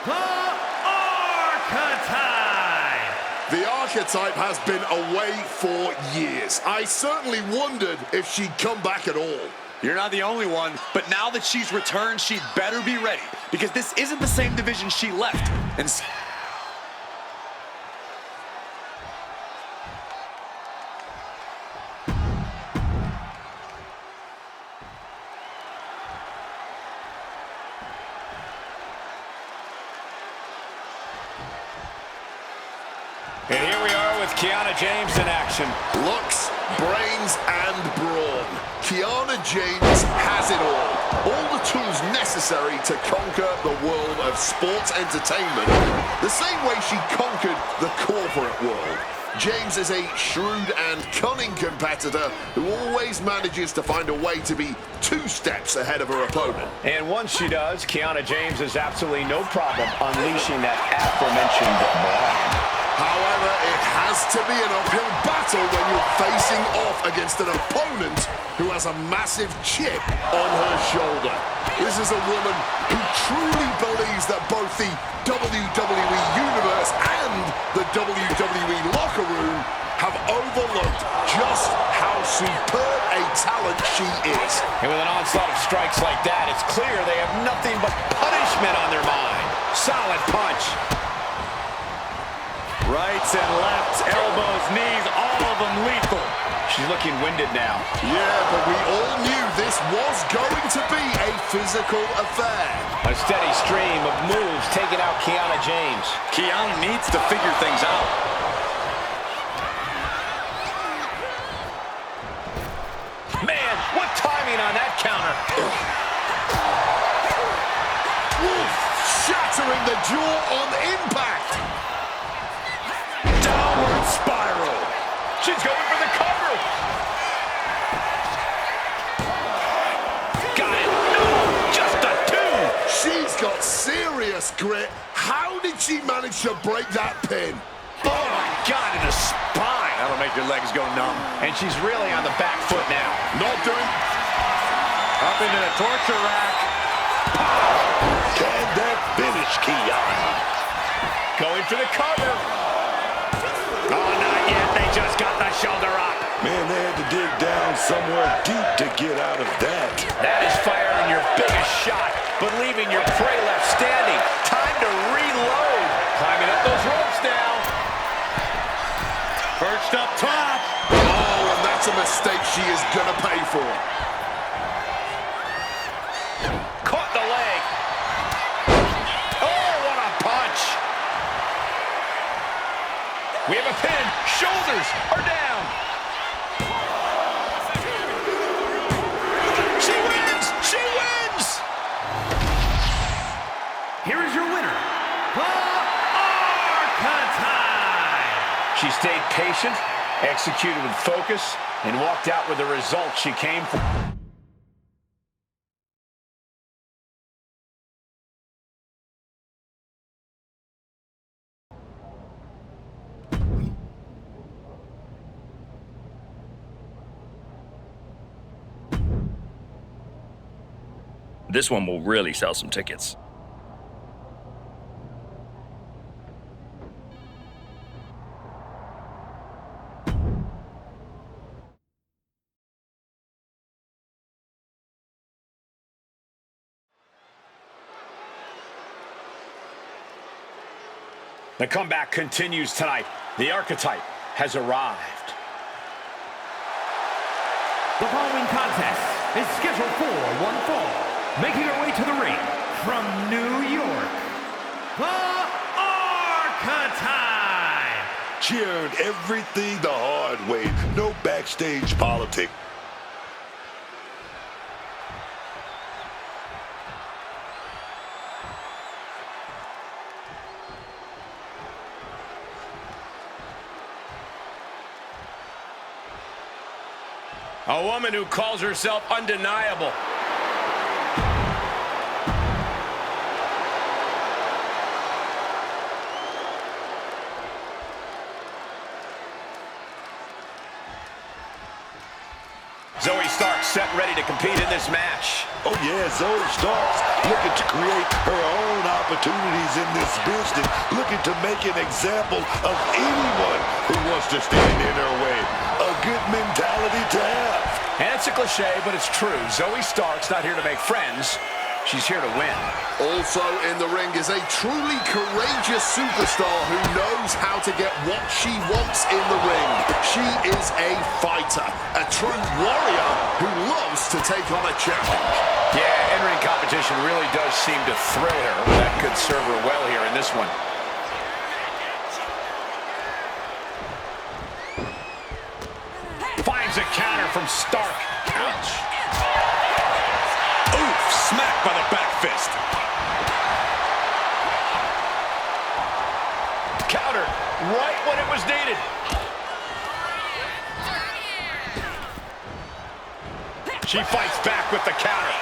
The Archetype! The Archetype has been away for years. I certainly wondered if she'd come back at all. You're not the only one, but now that she's returned, she'd better be ready, because this isn't the same division she left. And here we are with Kiana James in action. Looks, brains, and brawn. Kiana James has it all the tools necessary to conquer the world of sports entertainment, the same way she conquered the corporate world. James is a shrewd and cunning competitor who always manages to find a way to be 2 steps ahead of her opponent. And once she does, Kiana James has absolutely no problem unleashing that aforementioned bomb. However, it has to be an uphill battle when you're facing off against an opponent who has a massive chip on her shoulder. This is a woman who truly believes that both the WWE Universe and the WWE locker room have overlooked just how superb a talent she is. And with an onslaught of strikes like that, it's clear they have nothing but punishment on their mind. Solid punch. Rights and lefts, elbows, knees, all of them lethal. She's looking winded now. Yeah, but we all knew this was going to be a physical affair. A steady stream of moves taking out Kiana James. Kiana needs to figure things out. Man, what timing on that counter. Oof, shattering the jaw on impact. Downward spiral. She's going for the cover. Got it. No, just a 2. She's got serious grit. How did she manage to break that pin? Oh my God, in the spine. That'll make your legs go numb. And she's really on the back foot now. Not doing. Up into the torture rack. Can that finish Kiana? Going for the cover. Oh, not yet. They just got the shoulder up. Man, they had to dig down somewhere deep to get out of that. That is firing your biggest shot, but leaving your prey left standing. Time to reload. Climbing up those ropes now. Perched up top. Oh, and that's a mistake she is going to pay for. Caught the leg. Oh, what a punch. We have a pin. Shoulders are down. She wins! She wins! Here is your winner, The Archetype! She stayed patient, executed with focus, and walked out with the result she came for. This one will really sell some tickets. The comeback continues tonight. The Archetype has arrived. The following contest is scheduled for one fall. Making her way to the ring from New York, The Archetype! She earned everything the hard way. No backstage politics. A woman who calls herself undeniable. Zoe Stark set ready to compete in this match. Oh yeah, Zoe Stark's looking to create her own opportunity. opportunities in this business, looking to make an example of anyone who wants to stand in her way. A good mentality to have. And it's a cliche, but it's true. Zoe Stark's not here to make friends. She's here to win. Also in the ring is a truly courageous superstar who knows how to get what she wants in the ring. She is a fighter, a true warrior who loves to take on a challenge. Yeah, in-ring competition really does seem to thrill her. That could serve her well here in this one. Finds a counter from Stark. Ouch. Oof, smacked by the back fist. Counter right when it was needed. She fights back with the counter.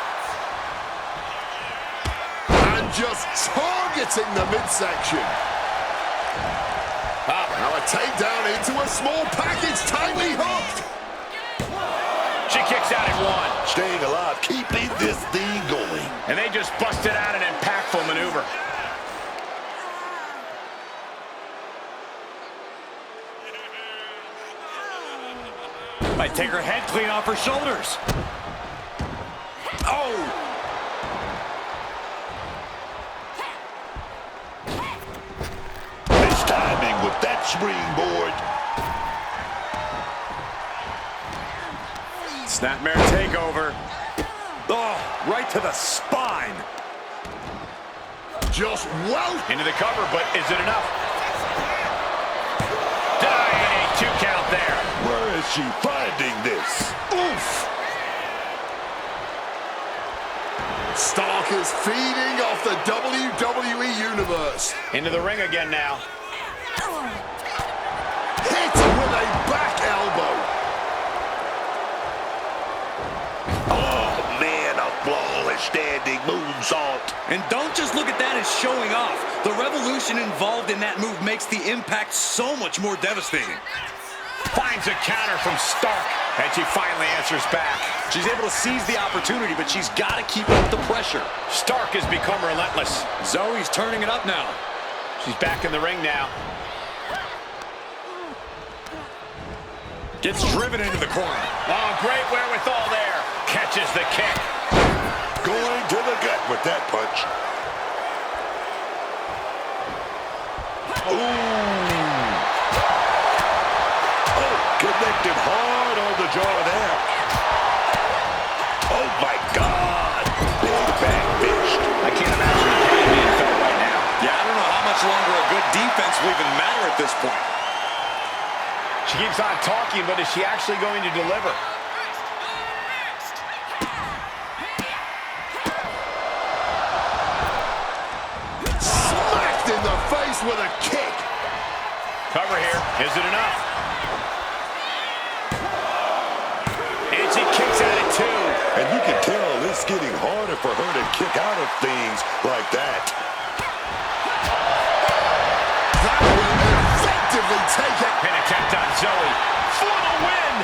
And just targeting the midsection. Now a takedown into a small package, tightly hooked. She kicks out at one. Staying alive, keeping this thing going. And they just busted out an impactful maneuver. Might take her head clean off her shoulders. Oh! Nice timing with that springboard. Snapmare takeover. Oh, right to the spine. Just well Into the cover, but is it enough? Dying a 2 count there. Where is she finding this? oof. Stark is feeding off the WWE Universe. Into the ring again now. Hit with a back elbow. Oh, man, a flawless standing moonsault. And don't just look at that as showing off. The revolution involved in that move makes the impact so much more devastating. Finds a counter from Stark. And she finally answers back. She's able to seize the opportunity, but she's got to keep up the pressure. Stark has become relentless. Zoe's turning it up now. She's back in the ring now. Gets driven into the corner. Oh, great wherewithal there. Catches the kick. Going to the gut with that punch. Ooh. Oh, connected hard on the jaw there. Oh, my God. Big back fist. I can't imagine the pain being felt right now. Yeah, I don't know how much longer a good defense will even matter at this point. She keeps on talking, but is she actually going to deliver? Smacked in the face with a kick. Cover here. Is it enough? And she kicks out at 2. And you can tell it's getting harder for her to kick out of things like that. That will effectively take it. Pin attempt on Zoe for the win.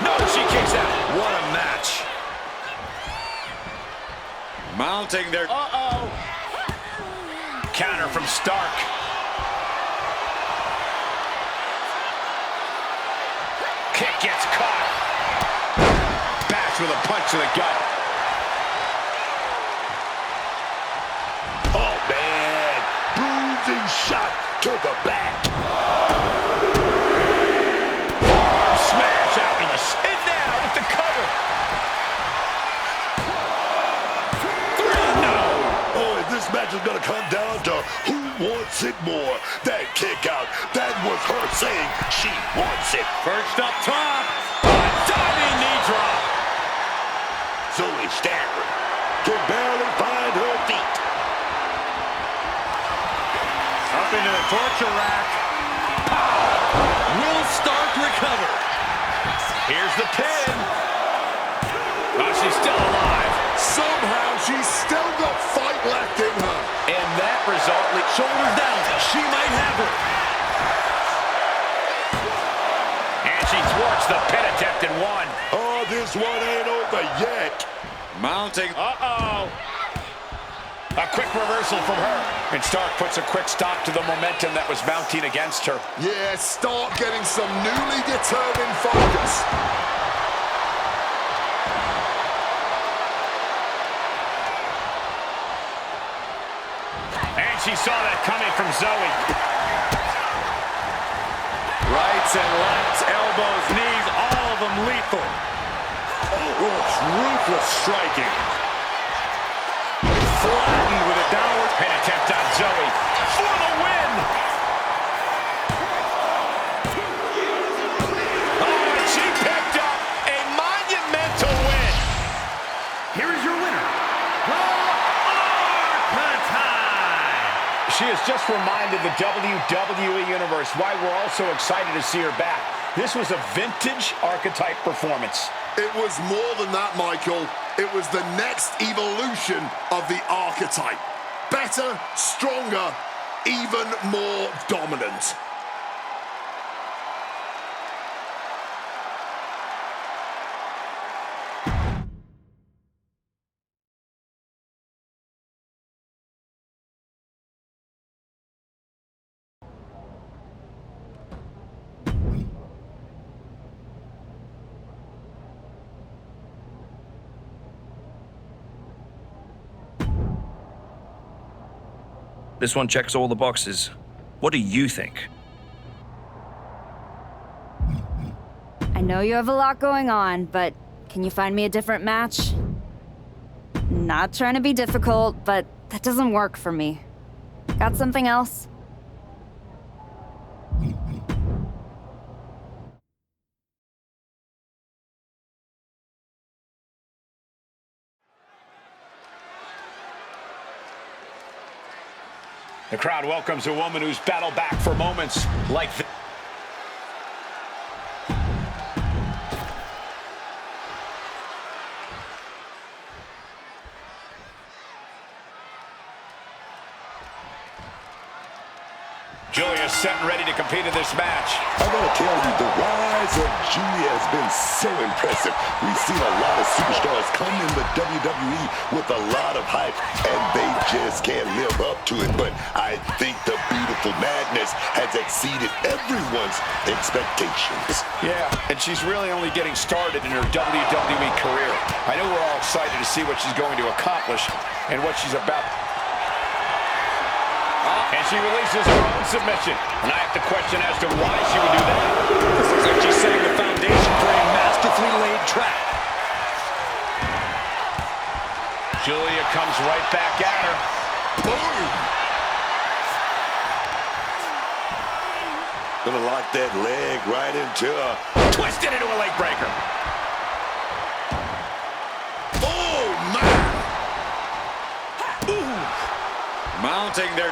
No, she kicks out. What a match. Mounting their... Uh-oh. Counter from Stark. Kick gets caught. Bash with a punch to the gut. Oh, man. Bruising shot to the back. Smash out in the... And now with the cover. 3, no. Oh, and this match is going to come down to who wants it more. That kick out, that was her saying she wants it. Perched up top. A diving knee drop. Zoe Stark can barely find her feet. Up into the torture rack. Will Stark recover? Here's the pin. Oh, she's still alive. Somehow she's still got fight left in her. And that result, shoulders down. She might have her. And she thwarts the pin attempt in 1. Oh, this one ain't over yet. Mounting. Uh-oh. A quick reversal from her. And Stark puts a quick stop to the momentum that was mounting against her. Yeah, Stark getting some newly determined focus. And she saw that coming from Zoe. Rights and lefts, elbows, knees, all of them lethal. Ruthless striking. Flattened with a downward Pin attempt on Zoe for the win. Oh, and she picked up a monumental win. Here is your winner, the Archetype. She has just reminded the WWE Universe why we're all so excited to see her back. This was a vintage Archetype performance. It was more than that, Michael. It was the next evolution of the Archetype. Better, stronger, even more dominant. This one checks all the boxes. What do you think? I know you have a lot going on, but can you find me a different match? Not trying to be difficult, but that doesn't work for me. Got something else? The crowd welcomes a woman who's battled back for moments like this. Julia's set and ready to compete in this match. I gotta tell you, the rise of Julia has been so impressive. We've seen a lot of superstars come in the WWE with a lot of hype, and they just can't live up to it. But I think the beautiful madness has exceeded everyone's expectations. Yeah, and she's really only getting started in her WWE career. I know we're all excited to see what she's going to accomplish and what she's about. And she releases her own submission. And I have to question as to why she would do that. This looks like she's setting the foundation for a masterfully laid trap. Julia comes right back at her. Boom! Gonna lock that leg right into her. Twisted into a leg breaker. Oh, man! mounting their...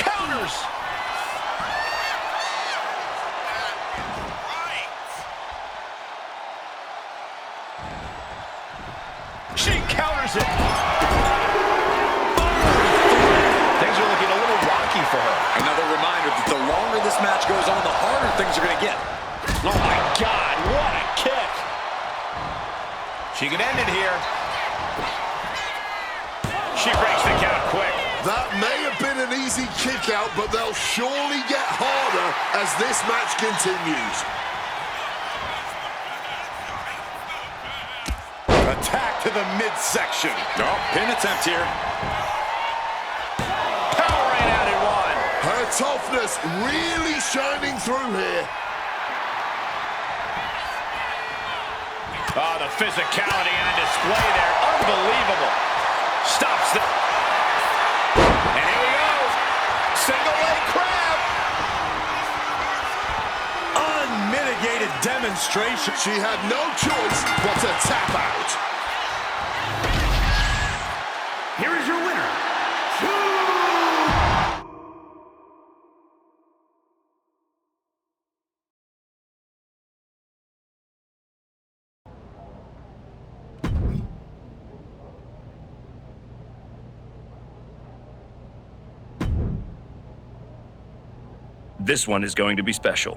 Counters! She counters it. Things are looking a little rocky for her. Another reminder that the longer this match goes on, the harder things are going to get. Oh, my God, what a kick. She can end it here. She breaks the count quick. That may have been an easy kick out, but they'll surely get harder as this match continues. Attack to the midsection. Oh, pin attempt here. Power right out in one. Her toughness really shining through here. Oh, the physicality on display there. Unbelievable. Stops the... And here we go. Single leg crab. Unmitigated demonstration. She had no choice but to tap out. Here is your winner, This one is going to be special.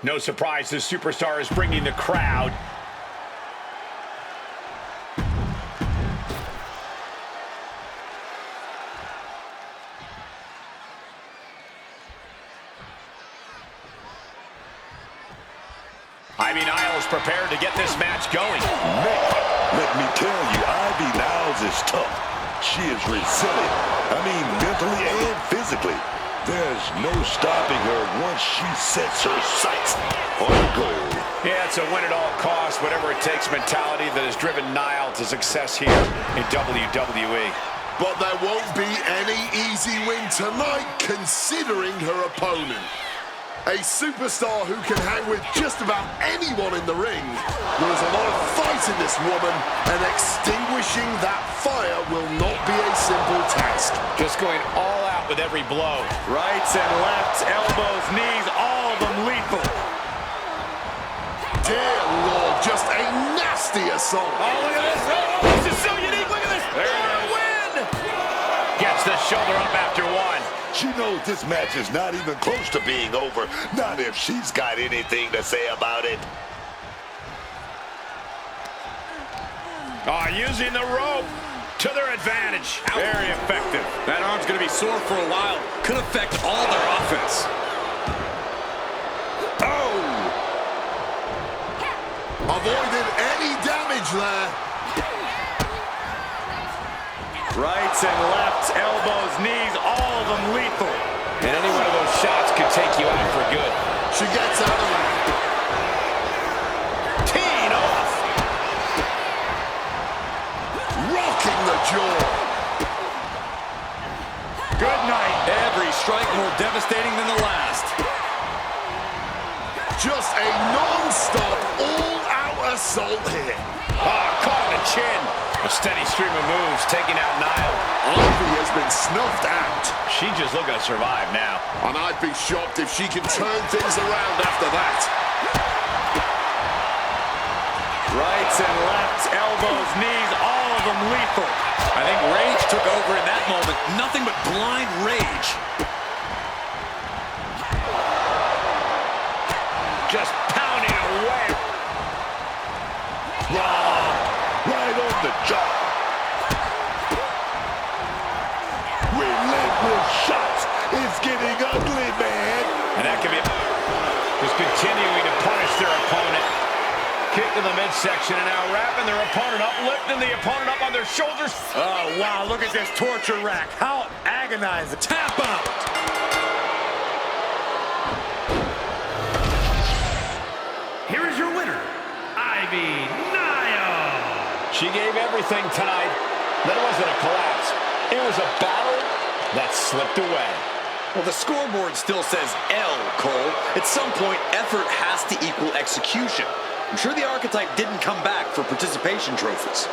No surprise, this superstar is bringing the crowd. Ivy Niles prepared to get this match going. Man, let me tell you, Ivy Niles is tough. She is resilient. I mean, mentally and physically. There's no stopping her once she sets her sights on a goal. Yeah, it's a win-at-all-costs, whatever-it-takes mentality that has driven Niles to success here in WWE. But there won't be any easy win tonight, considering her opponent. A superstar who can hang with just about anyone in the ring. There's a lot of fight in this woman, and extinguishing that fire will not be a simple task. Just going all out with every blow. Rights and lefts, elbows, knees, all of them lethal. Dear Lord, just a nasty assault. Oh, look at this. Oh, this is so unique. Look at this. There it is. Win. Gets the shoulder up after one. She knows this match is not even close to being over. Not if she's got anything to say about it. Oh, using the rope to their advantage. Very effective. That arm's going to be sore for a while. Could affect all their offense. Oh! Avoided any damage there. Rights and lefts, elbows, knees, all of them lethal. And any one of those shots could take you out for good. She gets out of it. Teeing off. Rocking the jaw. Good night. Every strike more devastating than the last. Just a non-stop, all-out assault here. Caught in the chin. A steady stream of moves taking out Niles. Ivy has been snuffed out. She's just looking to survive now. And I'd be shocked if she can turn things around after that. Rights and lefts, elbows, knees, all of them lethal. I think rage took over in that moment. Nothing but blind rage. Just pounding away. Right on the jaw. Relentless shots. It's getting ugly, man. And that could be just continuing to punish their opponent. Kick to the midsection and now wrapping their opponent up, lifting the opponent up on their shoulders. Oh, wow, look at this torture rack. How agonizing. Tap out. Here is your winner, Ivy Niles. She gave everything tonight. That wasn't a collapse. It was a battle that slipped away. Well, the scoreboard still says L, Cole. At some point, effort has to equal execution. I'm sure the archetype didn't come back for participation trophies.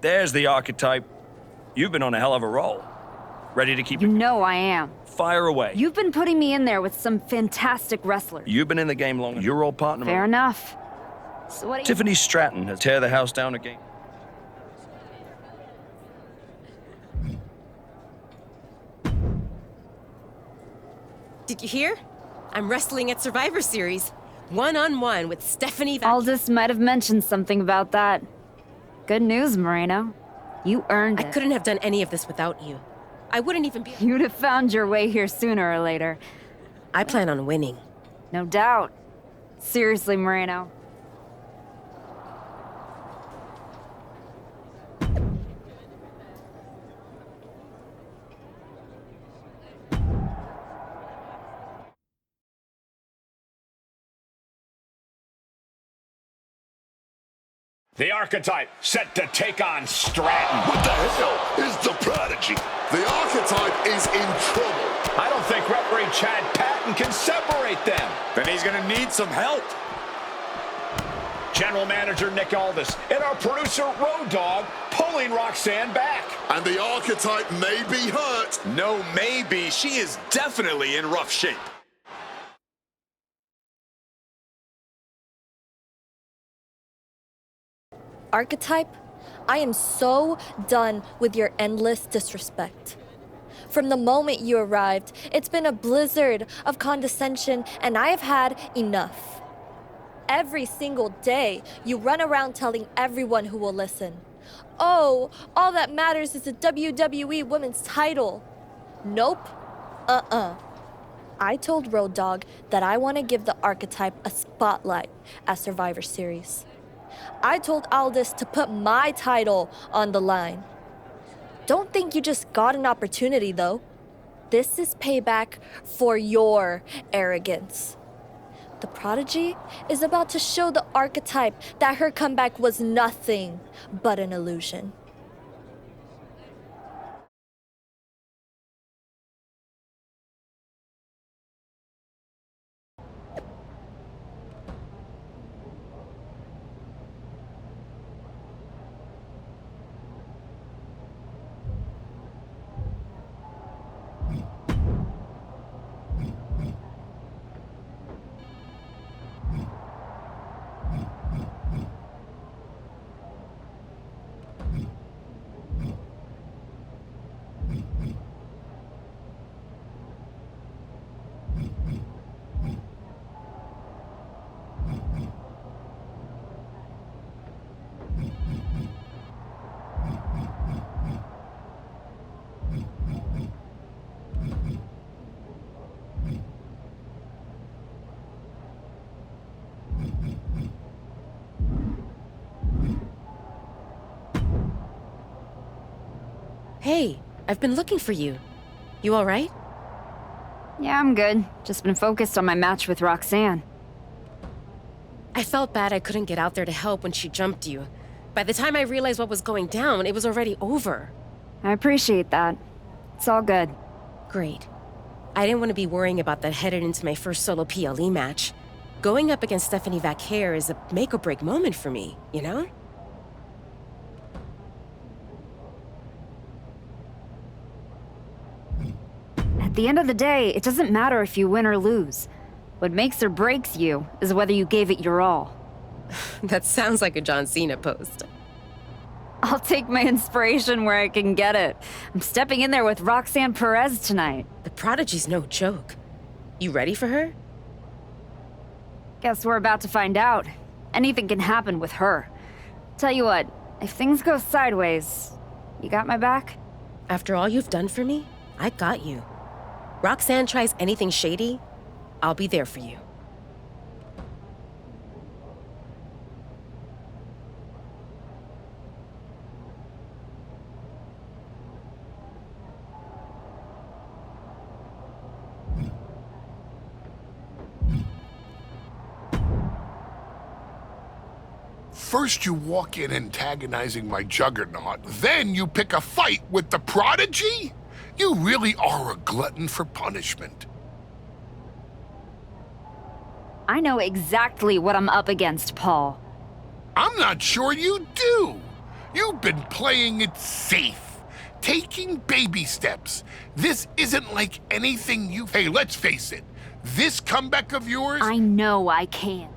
There's the archetype. You've been on a hell of a roll. Ready to keep You know I am. fire away. You've been putting me in there with some fantastic wrestlers. You've been in the game long. Your old partner. Fair enough. So what do you... Tiffany Stratton has tear the house down again. Did you hear? I'm wrestling at Survivor Series. One-on-one with Stephanie Van... Aldous might have mentioned something about that. Good news, Moreno. You earned it. I couldn't have done any of this without you. I wouldn't even be... You'd have found your way here sooner or later. I plan on winning. No doubt. Seriously, Moreno. The Archetype set to take on Stratton. What the hell is the Prodigy? The Archetype is in trouble. I don't think referee Chad Patton can separate them. Then he's going to need some help. General Manager Nick Aldis and our producer Road Dogg pulling Roxanne back. And the Archetype may be hurt. No, maybe. She is definitely in rough shape. Archetype, I am so done with your endless disrespect. From the moment you arrived, it's been a blizzard of condescension, and I have had enough. Every single day, you run around telling everyone who will listen, "Oh, all that matters is the WWE Women's title." Nope. I told Road Dogg that I want to give the Archetype a spotlight at Survivor Series. I told Aldis to put my title on the line. Don't think you just got an opportunity, though. This is payback for your arrogance. The Prodigy is about to show the Archetype that her comeback was nothing but an illusion. Hey, I've been looking for you. You all right? Yeah, I'm good. Just been focused on my match with Roxanne. I felt bad I couldn't get out there to help when she jumped you. By the time I realized what was going down, it was already over. I appreciate that. It's all good. Great. I didn't want to be worrying about that headed into my first solo PLE match. Going up against Stephanie Vaquer is a make-or-break moment for me, you know? At the end of the day, it doesn't matter if you win or lose. What makes or breaks you is whether you gave it your all. That sounds like a John Cena post. I'll take my inspiration where I can get it. I'm stepping in there with Roxanne Perez tonight. The Prodigy's no joke. You ready for her? Guess we're about to find out. Anything can happen with her. Tell you what, if things go sideways, you got my back? After all you've done for me, I got you. Roxanne tries anything shady, I'll be there for you. First you walk in antagonizing my juggernaut, then you pick a fight with the Prodigy? You really are a glutton for punishment. I know exactly what I'm up against, Paul. I'm not sure you do. You've been playing it safe, taking baby steps. This isn't like anything you... Hey, let's face it. This comeback of yours... I know I can.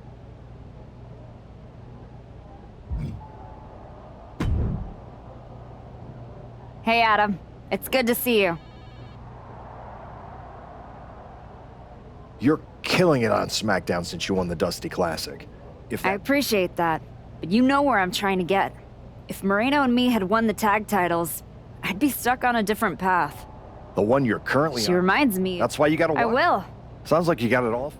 Hey, Adam. It's good to see you. You're killing it on SmackDown since you won the Dusty Classic. I appreciate that, but you know where I'm trying to get. If Moreno and me had won the tag titles, I'd be stuck on a different path. The one you're currently She on. reminds me... That's why you gotta watch. I will. Sounds like you got it all.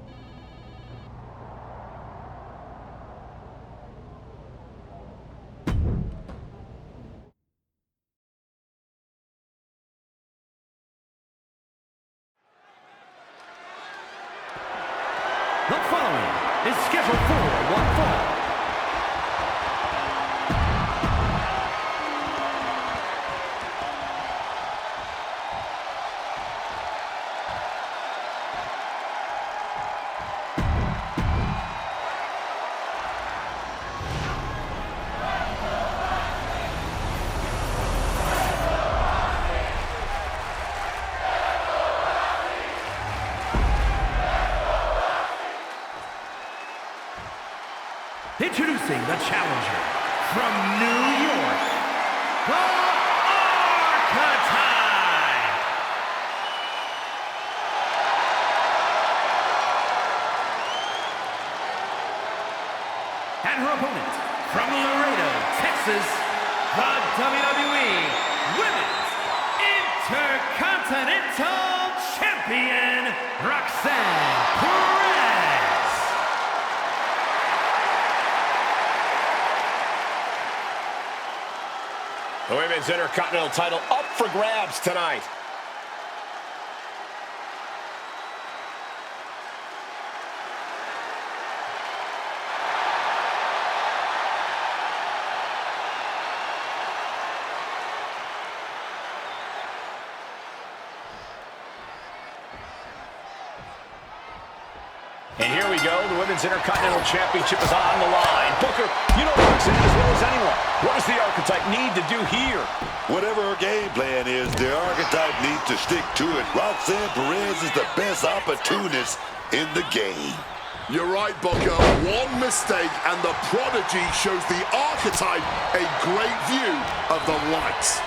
The following is scheduled for one fall. Introducing the challenger from New York, the Archetype. And her opponent from Moreno, Texas, the WWE Women's Intercontinental Champion, Roxanne Perez. The Women's Intercontinental title up for grabs tonight. And here we go. The Women's Intercontinental Championship is on the line. Booker, you know Roxanne as well as anyone. What does the Archetype need to do here? Whatever her game plan is, the Archetype needs to stick to it. Roxanne Perez is the best opportunist in the game. You're right, Booker. One mistake and the Prodigy shows the Archetype a great view of the lights.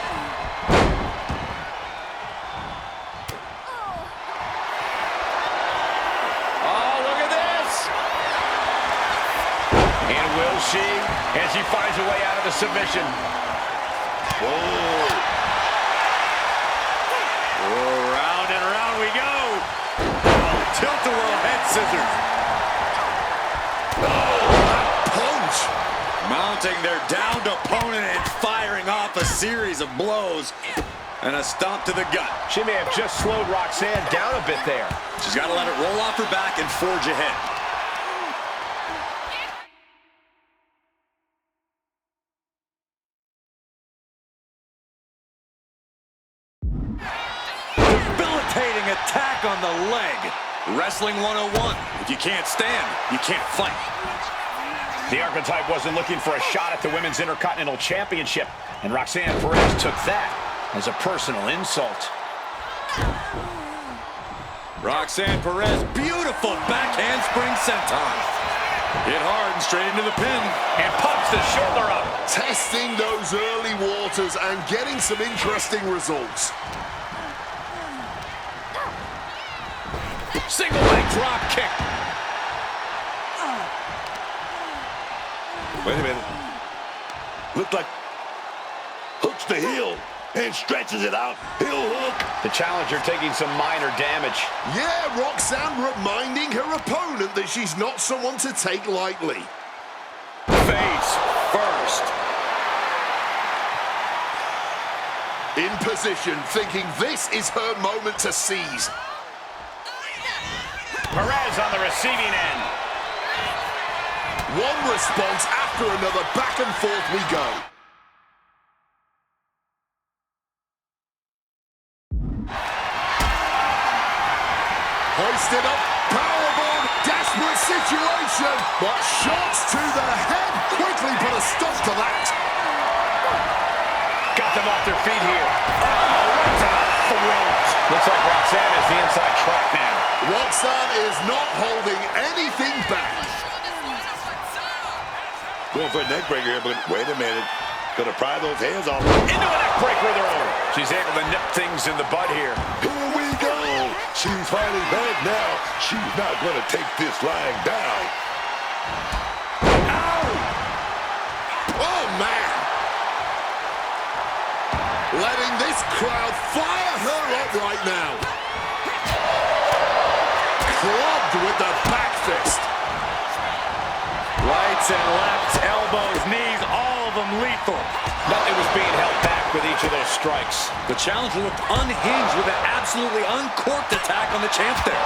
Will she, as she finds a way out of the submission. Oh, Round and round we go. Tilt-a-whirl head scissors. Punch! Mounting their downed opponent and firing off a series of blows. And a stomp to the gut. She may have just slowed Roxanne down a bit there. She's got to let it roll off her back and forge ahead. Debilitating attack on the leg. Wrestling 101. If you can't stand, you can't fight. The Archetype wasn't looking for a shot at the Women's Intercontinental Championship, and Roxanne Perez took that as a personal insult. Roxanne Perez, beautiful backhand spring senton. Hit hard and straight into the pin. And pumps the shoulder up. Testing those early waters and getting some interesting results. Single leg drop kick. wait a minute. Looked like hooks the heel and stretches it out. Heel hook. The challenger taking some minor damage. Yeah, Roxanne reminding her opponent that she's not someone to take lightly. Face first. In position, thinking this is her moment to seize. Perez on the receiving end. One response after another, back and forth we go. Hoisted up, powerbomb, desperate situation, but shots to the head quickly put a stop to that. Got them off their feet here. Oh, right to the throat. Looks like Roxanne is the inside track now. Roxanne is not holding anything back. Going for a neck breaker here, but wait a minute. Gonna pry those hands off. Into a neck breaker of their own. She's able to nip things in the bud here. Here we go. She's fighting back now. She's not gonna take this lying down. Ow! Oh, man. Letting this crowd fire her up right now. Clubbed with the back fist. Rights and lefts, elbows, knees, all of them lethal. Nothing was being held back with each of those strikes. The challenger looked unhinged with an absolutely uncorked attack on the champ there.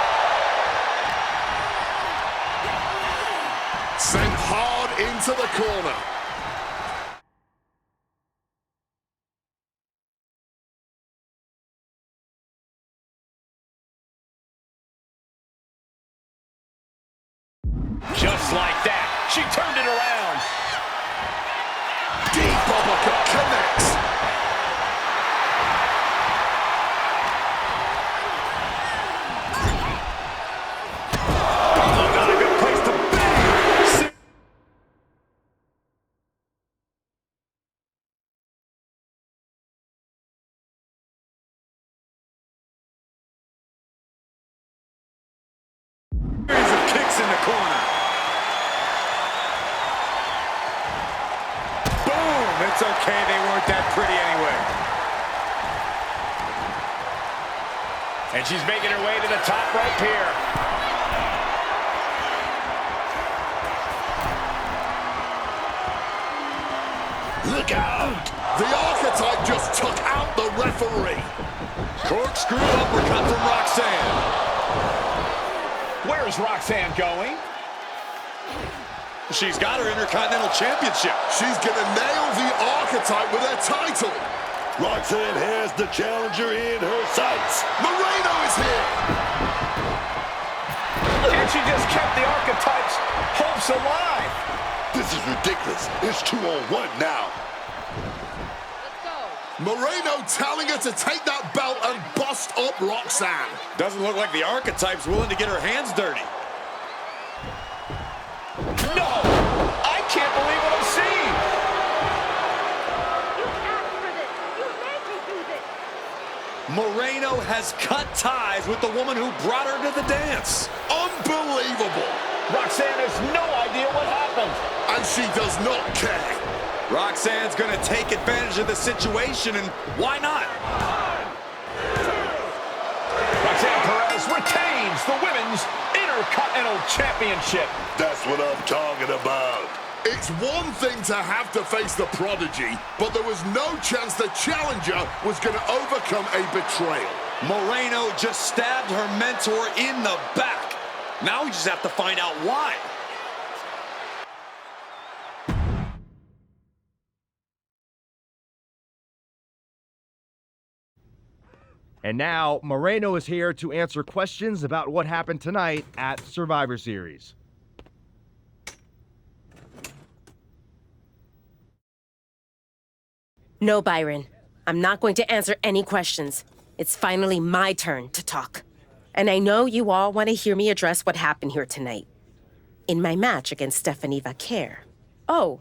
Sent hard into the corner. Just like that, she turned it around. Deep uppercut connects. Oh, not a good place to be. the corner. Boom! It's okay, they weren't that pretty anyway. And she's making her way to the top rope here. Look out! The Archetype just took out the referee. Corkscrew uppercut from Roxanne. Where's Roxanne going? She's got her Intercontinental Championship. She's gonna nail the Archetype with her title. Roxanne has the challenger in her sights. Moreno is here. And she just kept the Archetype's hopes alive. This is ridiculous. It's 2-on-1 now. Moreno telling her to take that belt and bust up Roxanne. Doesn't look like the Archetype's willing to get her hands dirty. No! I can't believe what I'm seeing! You asked for this! You made me do this! Moreno has cut ties with the woman who brought her to the dance. Unbelievable. Roxanne has no idea what happened. And she does not care. Roxanne's gonna take advantage of the situation, and why not? Roxanne Perez retains the Women's Intercontinental Championship. That's what I'm talking about. It's one thing to have to face the Prodigy, but there was no chance the challenger was going to overcome a betrayal. Moreno just stabbed her mentor in the back. Now we just have to find out why. And now, Moreno is here to answer questions about what happened tonight at Survivor Series. No, Byron. I'm not going to answer any questions. It's finally my turn to talk. And I know you all want to hear me address what happened here tonight. In my match against Stephanie Vaquer. Oh,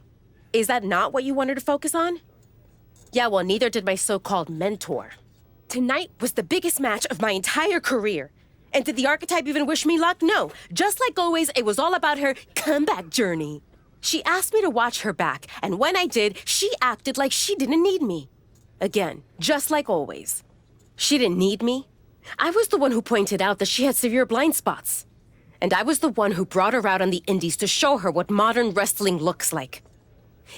is that not what you wanted to focus on? Yeah, well, neither did my so-called mentor. Tonight was the biggest match of my entire career. And did the Archetype even wish me luck? No. Just like always, it was all about her comeback journey. She asked me to watch her back, and when I did, she acted like she didn't need me. Again, just like always. She didn't need me. I was the one who pointed out that she had severe blind spots. And I was the one who brought her out on the indies to show her what modern wrestling looks like.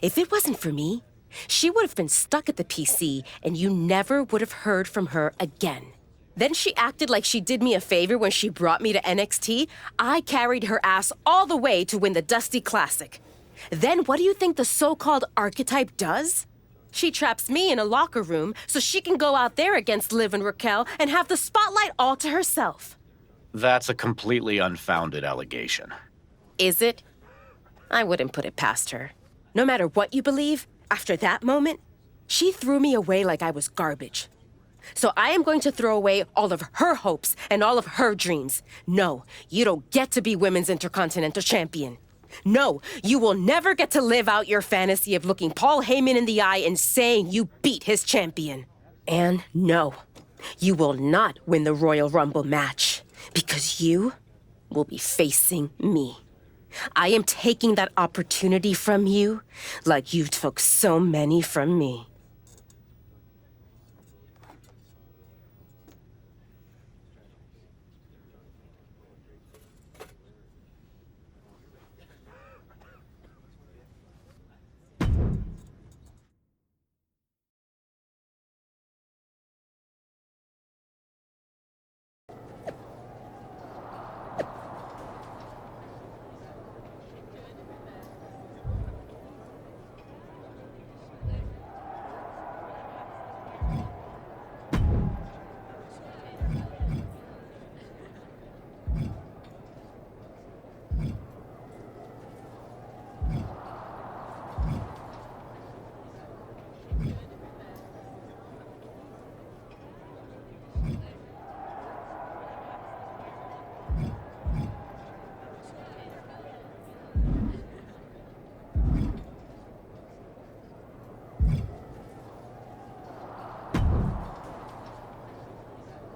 If it wasn't for me, she would have been stuck at the PC, and you never would have heard from her again. Then she acted like she did me a favor when she brought me to NXT. I carried her ass all the way to win the Dusty Classic. Then what do you think the so-called Archetype does? She traps me in a locker room so she can go out there against Liv and Raquel and have the spotlight all to herself. That's a completely unfounded allegation. Is it? I wouldn't put it past her. No matter what you believe, after that moment, she threw me away like I was garbage. So I am going to throw away all of her hopes and all of her dreams. No, you don't get to be Women's Intercontinental Champion. No, you will never get to live out your fantasy of looking Paul Heyman in the eye and saying you beat his champion. And no, you will not win the Royal Rumble match because you will be facing me. I am taking that opportunity from you like you took so many from me.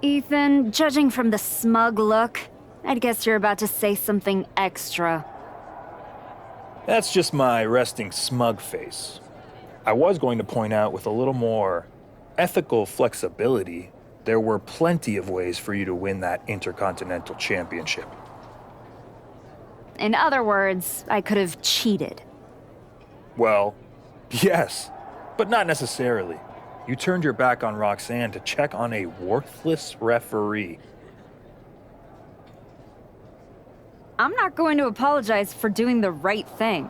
Ethan, judging from the smug look, I'd guess you're about to say something extra. That's just my resting smug face. I was going to point out with a little more ethical flexibility, there were plenty of ways for you to win that Intercontinental Championship. In other words, I could have cheated. Well, yes, but not necessarily. You turned your back on Roxanne to check on a worthless referee. I'm not going to apologize for doing the right thing.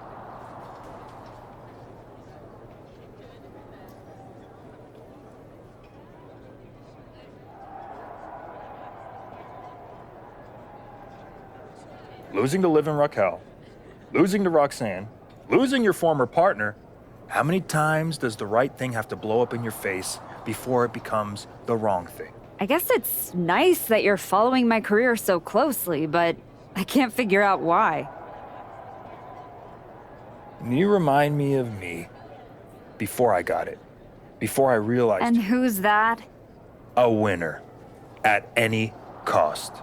Losing to Liv and Raquel, losing to Roxanne, losing your former partner. How many times does the right thing have to blow up in your face before it becomes the wrong thing? I guess it's nice that you're following my career so closely, but I can't figure out why. You remind me of me before I got it, before I realized. And who's that? A winner at any cost.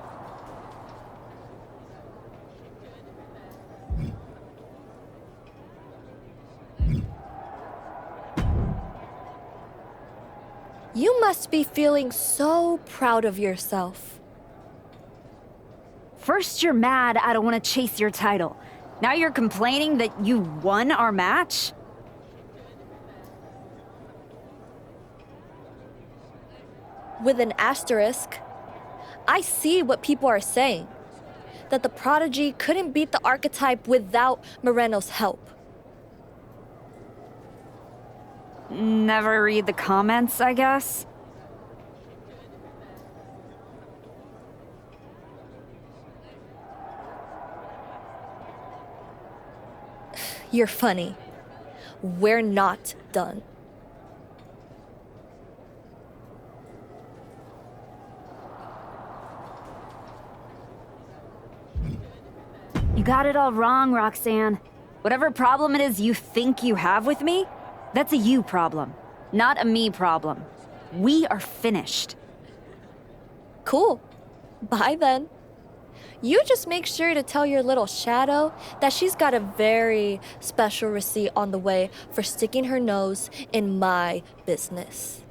You must be feeling so proud of yourself. First you're mad I don't want to chase your title. Now you're complaining that you won our match? With an asterisk, I see what people are saying. That the Prodigy couldn't beat the Archetype without Moreno's help. Never read the comments, I guess? You're funny. We're not done. You got it all wrong, Roxanne. Whatever problem it is you think you have with me, that's a you problem, not a me problem. We are finished. Cool. Bye then. You just make sure to tell your little shadow that she's got a very special receipt on the way for sticking her nose in my business.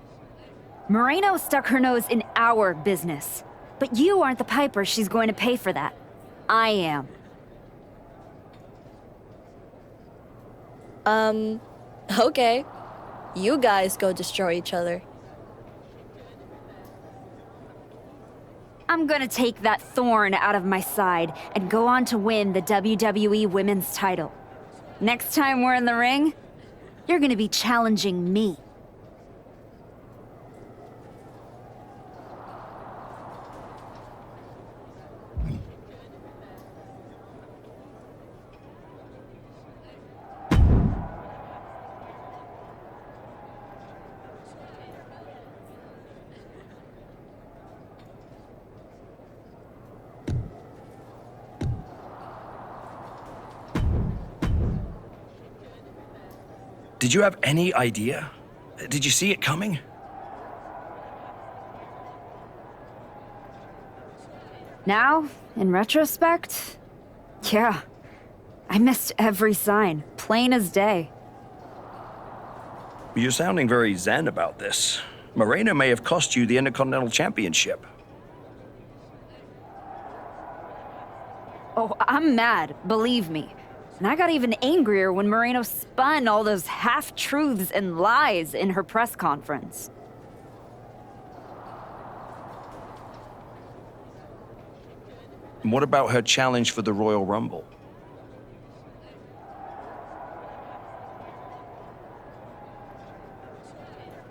Moreno stuck her nose in our business. But you aren't the piper she's going to pay for that. I am. Okay. You guys go destroy each other. I'm gonna take that thorn out of my side and go on to win the WWE Women's title. Next time we're in the ring, you're gonna be challenging me. Did you have any idea? Did you see it coming? Now, in retrospect, yeah, I missed every sign, plain as day. You're sounding very zen about this. Moreno may have cost you the Intercontinental Championship. Oh, I'm mad, believe me. And I got even angrier when Moreno spun all those half-truths and lies in her press conference. And what about her challenge for the Royal Rumble?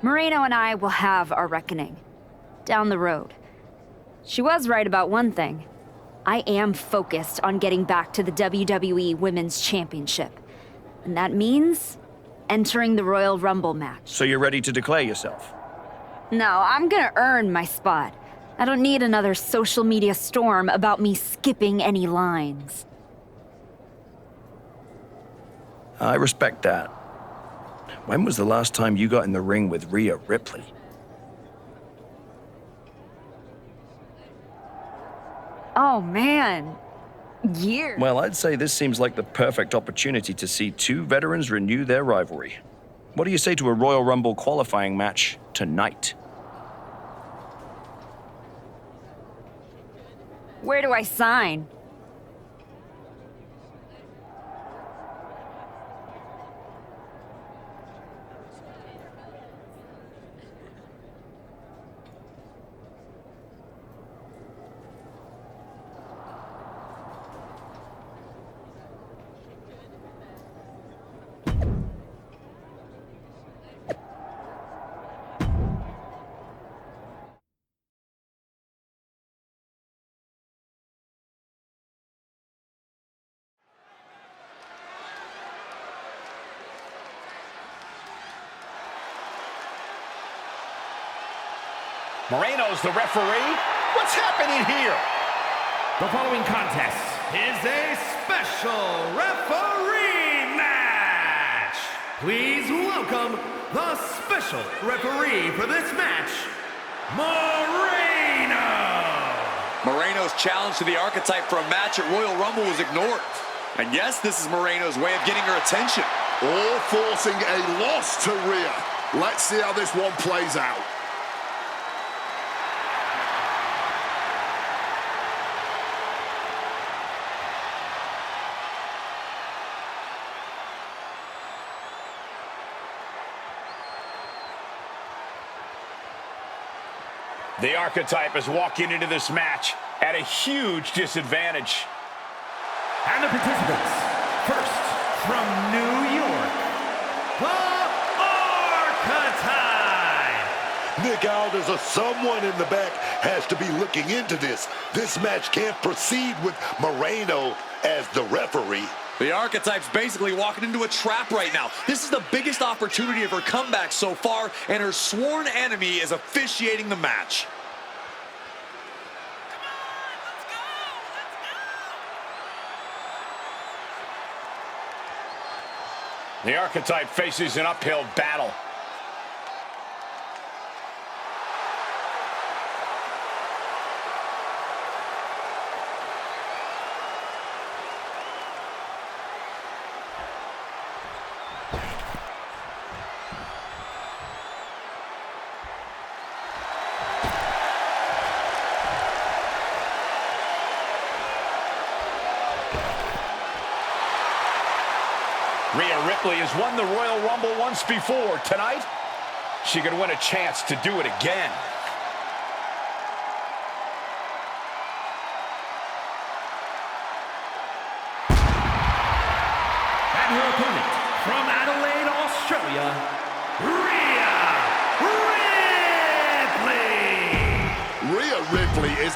Moreno and I will have our reckoning. Down the road. She was right about one thing. I am focused on getting back to the WWE Women's Championship. And that means entering the Royal Rumble match. So you're ready to declare yourself? No, I'm gonna earn my spot. I don't need another social media storm about me skipping any lines. I respect that. When was the last time you got in the ring with Rhea Ripley? Oh, man. Years. Well, I'd say this seems like the perfect opportunity to see two veterans renew their rivalry. What do you say to a Royal Rumble qualifying match tonight? Where do I sign? Moreno's the referee. What's happening here? The following contest is a special referee match. Please welcome the special referee for this match, Moreno. Moreno's challenge to the Archetype for a match at Royal Rumble was ignored. And yes, this is Moreno's way of getting her attention. All forcing a loss to Rhea. Let's see how this one plays out. The Archetype is walking into this match at a huge disadvantage. And the participants, first from New York, the Archetype. Nick Aldis or someone in the back has to be looking into this. This match can't proceed with Moreno as the referee. The Archetype's basically walking into a trap right now. This is the biggest opportunity of her comeback so far, and her sworn enemy is officiating the match. The Archetype faces an uphill battle. Rhea Ripley has won the Royal Rumble once before. Tonight, she could win a chance to do it again. And her opponent from Adelaide, Australia, Rhea Ripley. Rhea Ripley is...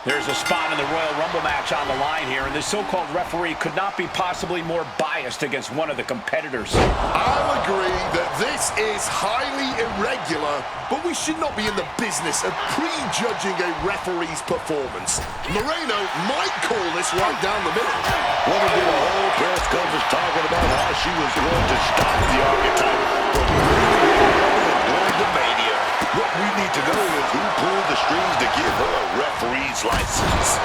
There's a spot in the Royal Rumble match on the line here, and this so-called referee could not be possibly more biased against one of the competitors. I'll agree that this is highly irregular, but we should not be in the business of prejudging a referee's performance. Moreno might call this right down the middle. Want to do a whole press conference talking about how she was going to stop the Archetype from going to Mania. What we need to know is who pulled the strings to give her a referee's license.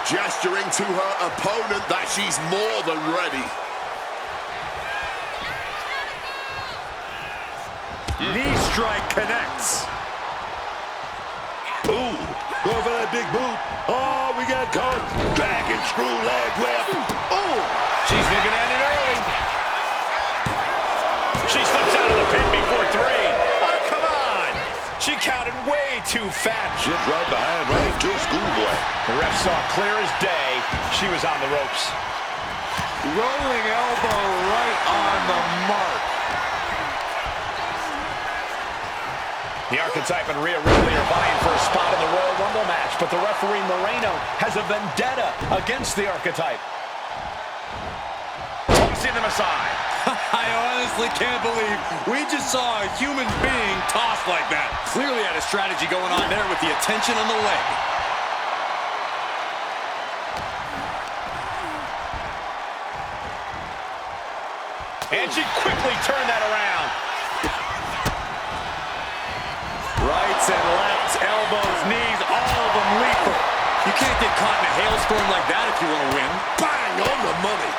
Gesturing to her opponent that she's more than ready. Knee strike connects. Ooh, going for that big boot. Oh, we got caught. Dragon screw leg whip. Oh, she's looking at it early. She slips out of the pin before three. Oh, come on. She counted way too fat. Shit right behind, right into a schoolboy. The ref saw clear as day. She was on the ropes. Rolling elbow right on the mark. The Archetype and Rhea Ripley are vying for a spot in the Royal Rumble match, but the referee Moreno has a vendetta against the Archetype. Tossing them aside. I honestly can't believe we just saw a human being tossed like that. Clearly had a strategy going on there with the attention on the leg. And she quickly turned that around. Rights and lefts, elbows, knees, all of them lethal. You can't get caught in a hailstorm like that if you want to win. Bang on the money.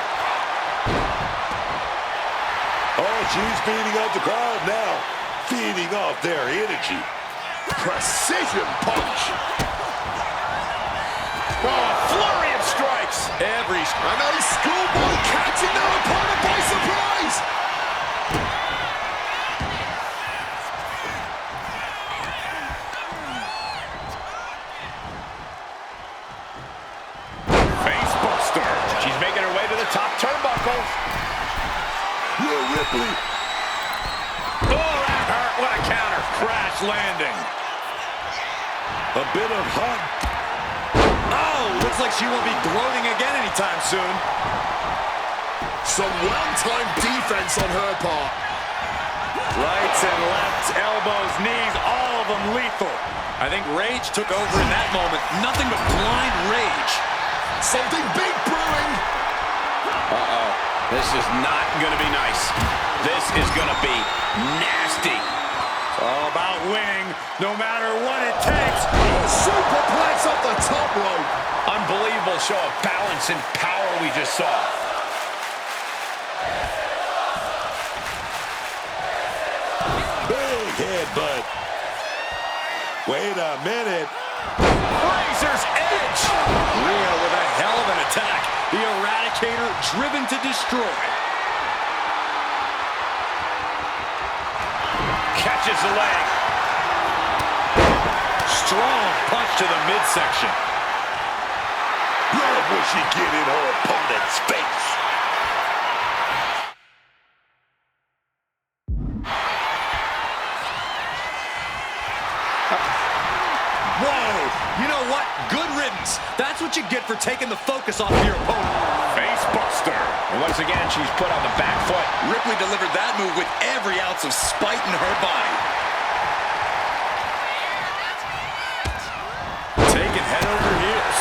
Oh, she's feeding off the crowd now. Feeding off their energy. Precision punch. Oh, a flurry of strikes. And a schoolboy catching their opponent by surprise. Face buster. She's making her way to the top turnbuckle. Rhea Ripley. Oh, that hurt. What a counter. Crash landing. A bit of hot. Oh, looks like she won't be gloating again anytime soon. Some well-timed defense on her part. Rights and lefts, elbows, knees, all of them lethal. I think rage took over in that moment. Nothing but blind rage. Something big brewing. Uh-oh. This is not going to be nice. This is going to be nasty. It's all about winning, no matter what it takes. Superplex off the top rope. Unbelievable show of balance and power we just saw. Big headbutt. Wait a minute. Razor's edge. Rhea with a hell of an attack. The Eradicator driven to destroy. Catches the leg. Strong punch to the midsection. Love when she get in her opponent's face. Whoa! You know what? Good riddance. That's what you get for taking the focus off of your opponent. Face buster. And once again, she's put on the back foot. Ripley delivered that move with every ounce of spite in her body. Taking head over heels.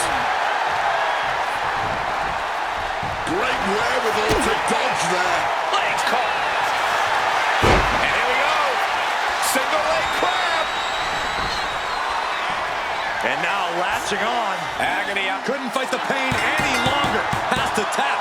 Great wherewithal to dodge there. Legs caught. And here we go. Single leg crab. And now latching on. Agony up. Couldn't fight the pain any longer. Has to tap.